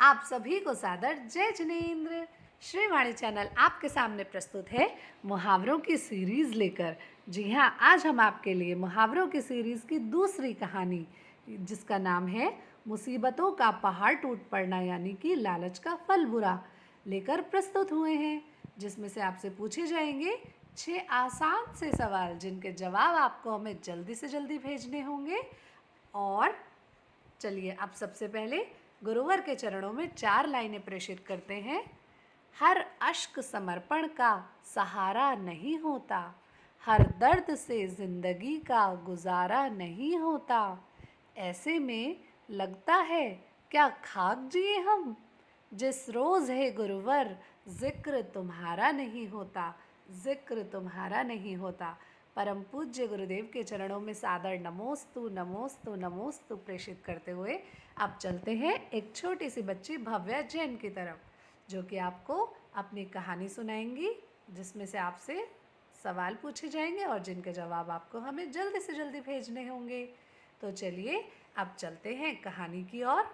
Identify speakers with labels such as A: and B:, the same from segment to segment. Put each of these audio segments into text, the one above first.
A: आप सभी को सादर जय जिनेंद्र। श्रीवाणी चैनल आपके सामने प्रस्तुत है मुहावरों की सीरीज़ लेकर। जी हाँ, आज हम आपके लिए मुहावरों की सीरीज़ की दूसरी कहानी, जिसका नाम है मुसीबतों का पहाड़ टूट पड़ना यानी कि लालच का फल बुरा, लेकर प्रस्तुत हुए हैं, जिसमें से आपसे पूछे जाएंगे 6 आसान से सवाल, जिनके जवाब आपको हमें जल्दी से जल्दी भेजने होंगे। और चलिए, अब सबसे पहले गुरुवर के चरणों में 4 लाइनें प्रेषित करते हैं। हर अश्क समर्पण का सहारा नहीं होता, हर दर्द से जिंदगी का गुजारा नहीं होता, ऐसे में लगता है क्या खाक जिए हम, जिस रोज़ है गुरुवर जिक्र तुम्हारा नहीं होता, जिक्र तुम्हारा नहीं होता। परम पूज्य गुरुदेव के चरणों में सादर नमोस्तु नमोस्तु नमोस्तु प्रेषित करते हुए अब चलते हैं एक छोटी सी बच्ची भव्या जैन की तरफ, जो कि आपको अपनी कहानी सुनाएंगी, जिसमें से आपसे सवाल पूछे जाएंगे और जिनके जवाब आपको हमें जल्दी से जल्दी भेजने होंगे। तो चलिए, अब चलते हैं कहानी की ओर।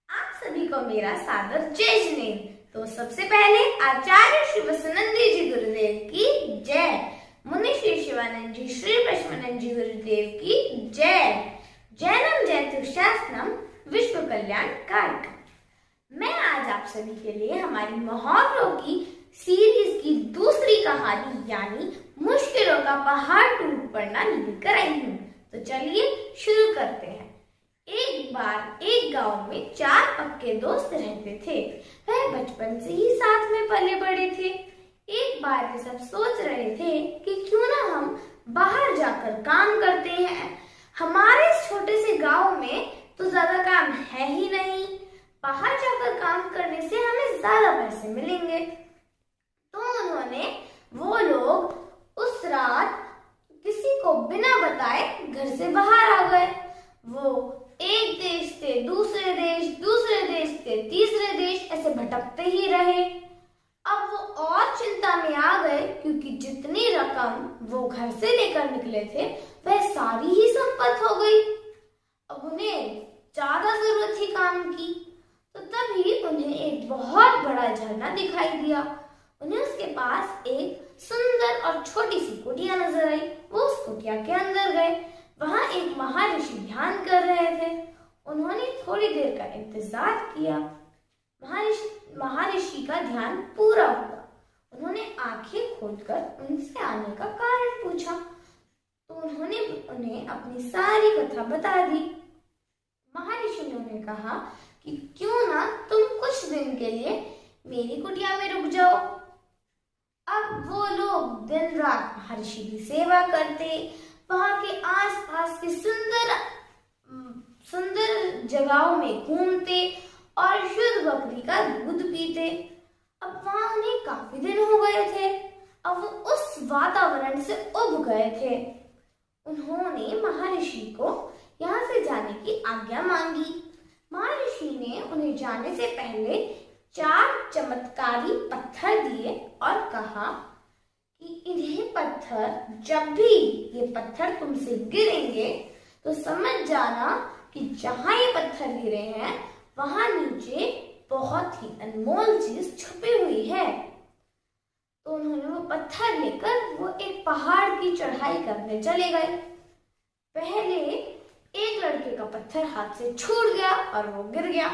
B: आप सभी को मेरा सादर जय जिनेंद्र। तो सबसे पहले आचार्य श्री वसुनंदी जी गुरुदेव की जय, मुनि श्री शिवानंद जी श्री ब्रह्मानंद जी गुरुदेव की जय। जैनम जयतु शास्त्रम विश्व कल्याण कारक। मैं आज आप सभी के लिए हमारी मुहावरों की सीरीज की दूसरी कहानी यानी मुश्किलों का पहाड़ टूट पड़ना लेकर आई हूँ। तो चलिए शुरू करते हैं। एक बार एक गांव में 4 पक्के दोस्त रहते थे। वह बचपन से ही साथ में पले बड़े थे। एक बार वे सब सोच रहे थे कि क्यों ना हम बाहर जाकर काम करते हैं। हमारे इस छोटे से गांव में तो ज्यादा काम है ही नहीं, बाहर जाकर काम करने से हमें ज्यादा पैसे मिलेंगे। तो वो लोग उस रात किसी को बिना बताए घर से बाहर आ गए। वो एक देश से दूसरे देश से तीसरे देश ऐसे भटकते ही रहे। अब वो और चिंता में आ गए, क्योंकि जितनी रकम वो घर से लेकर निकले थे वह सारी ही संपत्ति हो गई। अब उन्हें ज्यादा जरूरत थी काम की। तो तभी उन्हें एक बहुत बड़ा झरना दिखाई दिया। उन्हें उसके पास एक सुंदर और छोटी सी कुटिया नजर आई। वो उस कुटिया के अंदर गए। वहां एक महर्षि ध्यान कर रहे थे। उन्होंने थोड़ी देर का इंतजार किया। महर्षि का ध्यान पूरा हुआ। उन्होंने आंखें खोलकर उनसे आने का कारण पूछा। तो उन्होंने उन्हें अपनी सारी कथा बता दी। महर्षि ने उन्हें कहा कि क्यों ना तुम कुछ दिन के लिए मेरी कुटिया में रुक जाओ। अब वो लोग दिन रात महर्षि की सेवा करते, वहां के आसपास के सुंदर जगहों में घूमते और शुद्ध बकरी का दूध पीते। अब वहां उन्हें काफी दिन हो गए थे। अब वो उस वातावरण से उब गए थे। उन्होंने महर्षि को यहाँ से जाने की आज्ञा मांगी। महर्षि ने उन्हें जाने से पहले 4 चमत्कारी पत्थर दिए और कहा कि इन्हें पत्थर, जब भी ये पत्थर तुमसे गिरेंगे तो समझ जाना कि जहां ये पत्थर गिरे हैं वहां नीचे बहुत ही अनमोल चीज छुपी हुई है। तो उन्होंने वो पत्थर लेकर वो एक पहाड़ की चढ़ाई करने चले गए। पहले एक लड़के का पत्थर हाथ से छूट गया और वो गिर गया।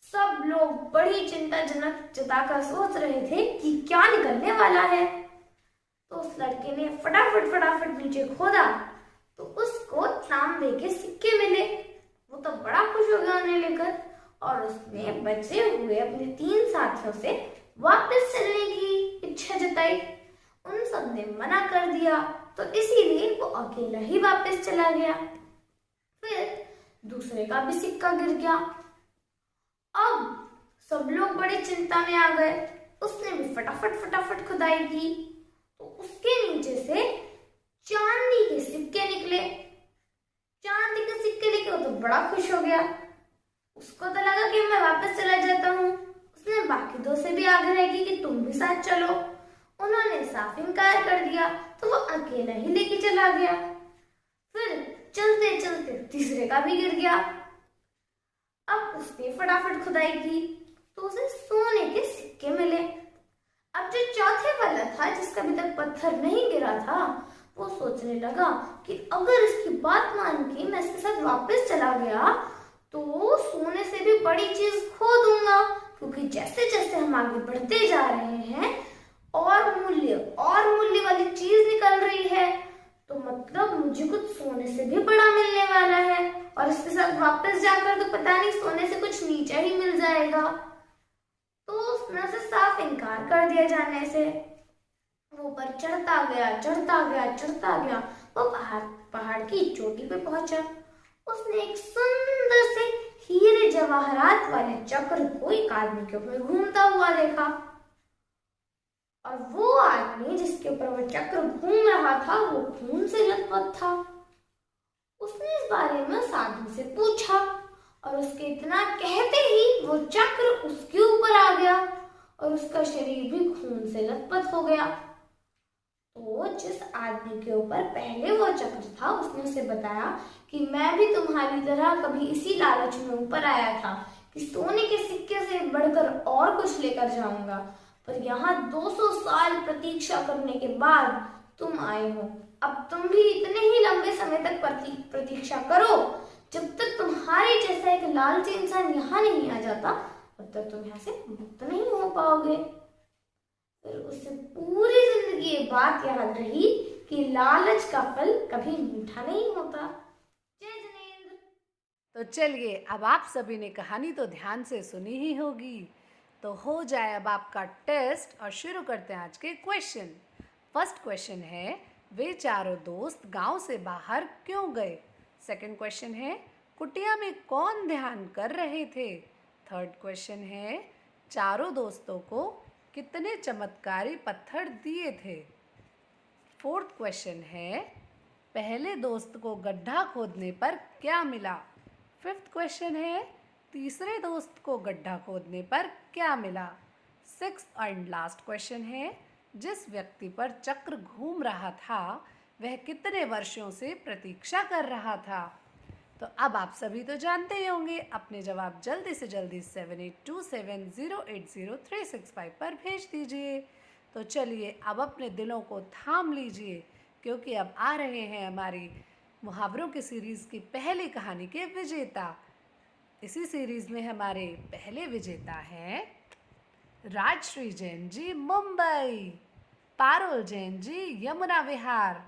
B: सब लोग बड़ी चिंताजनक जताकर सोच रहे थे कि क्या निकलने वाला है। तो उस लड़के ने फटाफट नीचे खोदा तो उसको तांबे के सिक्के मिले। वो तो बड़ा खुश हो गया उन्हें लेकर, और उसने बचे हुए अपने 3 साथियों से वापस चलने की इच्छा जताई। उन सब ने मना कर दिया, तो इसीलिए वो अकेला ही वापस चला गया। फिर दूसरे का भी सिक्का गिर गया। अब सब लोग बड़ी चिंता में आ गए। उसने भी फटाफट खुदाई की तो उसके नीचे से चांदी के सिक्के निकले। चांदी के सिक्के लेके वो तो बड़ा खुश हो गया। उसको तो लगा कि मैं वापस चला जाता हूँ। उसने बाकी 2 से भी आग्रह की कि तुम भी साथ चलो। उन्होंने साफ इनकार कर दिया, तो वो अकेला ही लेके चला गया। फिर चलते चलते तीसरे का भी गिर गया। अब उसने फटाफट खुदाई की तो उसे सोने के सिक्के मिले। अब जो चौथे वाला था, जिसका अभी तक पत्थर नहीं गिरा था, वो सोचने लगा कि अगर इसकी बात मान के मैं इसके साथ वापस चला गया तो सोने से भी बड़ी चीज खो दूंगा, क्योंकि जैसे जैसे हम आगे बढ़ते जा रहे हैं और मूल्य वाली चीज निकल रही है, तो मतलब मुझे कुछ सोने से भी बड़ा मिलने वाला है, और इसके साथ वापस जाकर तो पता नहीं सोने से कुछ नीचा ही मिल जाएगा। तो उसने उसे साफ इनकार कर दिया जाने से। वो ऊपर चढ़ता गया। वो पहाड़ की चोटी पे पहुंचा। उसने एक सुंदर से हीरे जवाहरात वाले चक्र को एक आदमी के ऊपर घूमता हुआ देखा, और वो आदमी जिसके ऊपर वो चक्र घूम रहा था वो खून से लथपथ था। उसने इस बारे में उस आदमी से पूछा, और उसके इतना कहते ही वो चक्र उसके ऊपर आ गया और उसका शरीर भी खून से लथपथ हो गया। तो जिस आदमी के ऊपर पहले वो चक्र था, उसने उसे बताया कि मैं भी तुम्हारी तरह कभी इसी लालच में ऊपर आया था कि सोने के सिक्के से बढ़कर और कुछ लेकर जाऊंगा, पर यहाँ 200 साल प्रतीक्षा करने के बाद तुम आए हो। अब तुम भी इतने ही लंबे समय तक प्रतीक्षा करो, जब तक तुम्हारे जैसा एक लालची इंसान यहाँ नहीं आ जाता, तब तक तुम यहाँ से मुक्त नहीं हो पाओगे। फिर उसे पूरी जिंदगी ये बात याद रही कि लालच का फल कभी मीठा नहीं होता। जय जिनेंद्र।
A: तो चलिए, अब आप सभी ने कहानी तो ध्यान से सुनी ही होगी, तो हो जाए अब आपका टेस्ट और शुरू करते हैं आज के क्वेश्चन। फर्स्ट क्वेश्चन है, वे चारों दोस्त गांव से बाहर क्यों गए? सेकंड क्वेश्चन है, कुटिया में कौन ध्यान कर रहे थे? थर्ड क्वेश्चन है, चारों दोस्तों को कितने चमत्कारी पत्थर दिए थे? फोर्थ क्वेश्चन है, पहले दोस्त को गड्ढा खोदने पर क्या मिला? फिफ्थ क्वेश्चन है, तीसरे दोस्त को गड्ढा खोदने पर क्या मिला? सिक्स्थ एंड लास्ट क्वेश्चन है, जिस व्यक्ति पर चक्र घूम रहा था वह कितने वर्षों से प्रतीक्षा कर रहा था? तो अब आप सभी तो जानते ही होंगे, अपने जवाब जल्दी से जल्दी 7827080365 पर भेज दीजिए। तो चलिए, अब अपने दिलों को थाम लीजिए, क्योंकि अब आ रहे हैं हमारी मुहावरों की सीरीज़ की पहली कहानी के विजेता। इसी सीरीज़ में हमारे पहले विजेता हैं राजश्री जैन जी मुंबई, पारुल जैन जी यमुना विहार,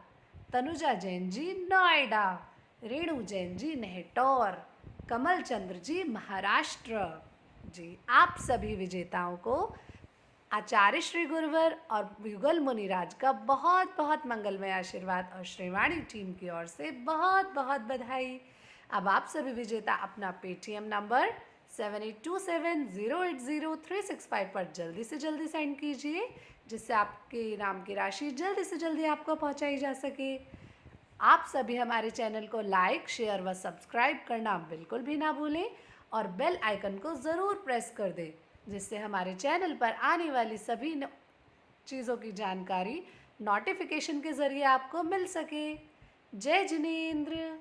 A: तनुजा जैन जी नोएडा, रेणु जैन जी नेहटौर, कमल चंद्र जी महाराष्ट्र। जी, आप सभी विजेताओं को आचार्य श्री गुरुवर और युगल मुनिराज का बहुत बहुत मंगलमय आशीर्वाद और श्रीवाणी टीम की ओर से बहुत बहुत बधाई। अब आप सभी विजेता अपना पेटीएम नंबर 7827080365 पर जल्दी से जल्दी सेंड कीजिए, जिससे आपके इनाम की राशि जल्दी से जल्दी आपको पहुंचाई जा सके। आप सभी हमारे चैनल को लाइक, शेयर व सब्सक्राइब करना बिल्कुल भी ना भूलें, और बेल आइकन को ज़रूर प्रेस कर दें, जिससे हमारे चैनल पर आने वाली सभी चीज़ों की जानकारी नोटिफिकेशन के ज़रिए आपको मिल सके। जय जिनेंद्र।